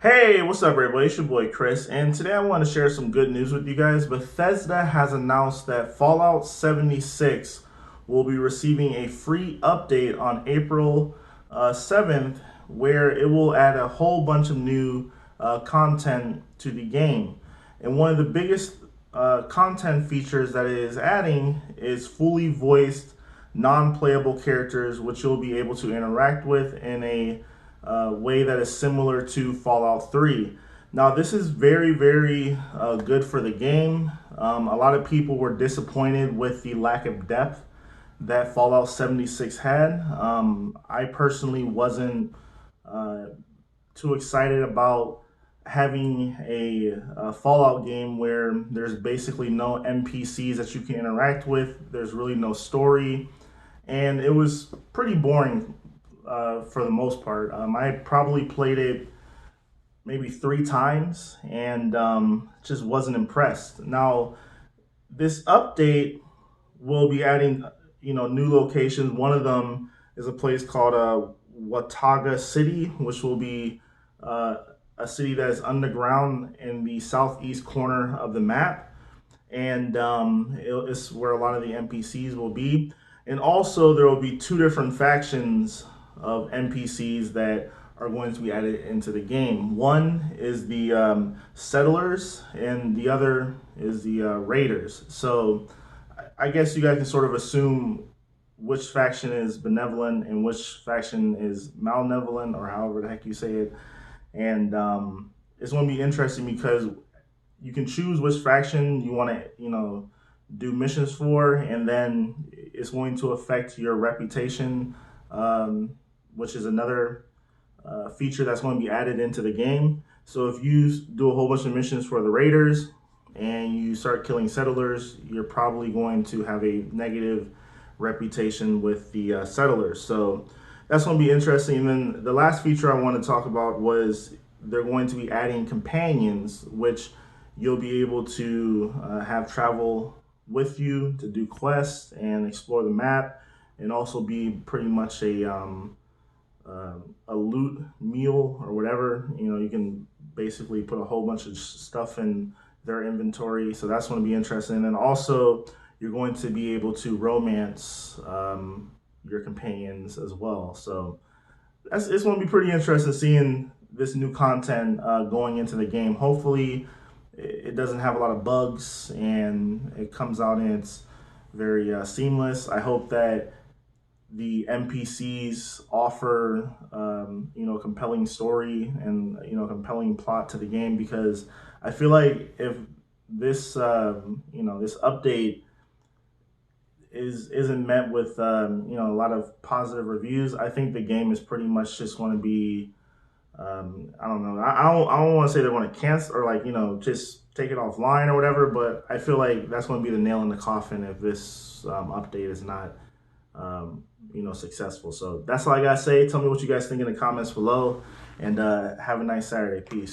Hey, what's up, everybody? It's your boy Chris, and today I want to share some good news with you guys. Bethesda has announced that Fallout 76 will be receiving a free update on April 7th, where it will add a whole bunch of new content to the game. And one of the biggest content features that it is adding is fully voiced, non playable characters, which you'll be able to interact with in a way that is similar to Fallout 3. Now, this is very good for the game. A lot of people were disappointed with the lack of depth that Fallout 76 had. I personally wasn't uh, too excited about having a Fallout game where there's basically no NPCs that you can interact with. There's really no story, and it was pretty boring for the most part. I probably played it maybe 3 times and just wasn't impressed. Now, this update will be adding, new locations. One of them is a place called Watoga City, which will be uh, a city that is underground in the southeast corner of the map, and it's where a lot of the NPCs will be. And also, there will be two different factions of NPCs that are going to be added into the game. One is the settlers, and the other is the raiders. So, I guess you guys can sort of assume which faction is benevolent and which faction is malevolent, or however the heck you say it. And it's going to be interesting because you can choose which faction you want to, do missions for, and then it's going to affect your reputation, which is another feature that's going to be added into the game. So if you do a whole bunch of missions for the raiders and you start killing settlers, you're probably going to have a negative reputation with the settlers. So that's going to be interesting. And then the last feature I want to talk about was they're going to be adding companions, which you'll be able to have travel with you to do quests and explore the map, and also be pretty much a loot meal or whatever. You can basically put a whole bunch of stuff in their inventory, so that's going to be interesting. And then also, you're going to be able to romance your companions as well. So it's going to be pretty interesting seeing this new content going into the game. Hopefully, it doesn't have a lot of bugs and it comes out and it's very seamless. I hope that the NPCs offer, compelling story and compelling plot to the game, because I feel like if this, this update isn't met with a lot of positive reviews, I think the game is pretty much just going to be, I don't know. I don't want to say they're going to cancel or just take it offline or whatever. But I feel like that's going to be the nail in the coffin if this update is not successful. So that's all I gotta say. Tell me what you guys think in the comments below, and have a nice Saturday. Peace.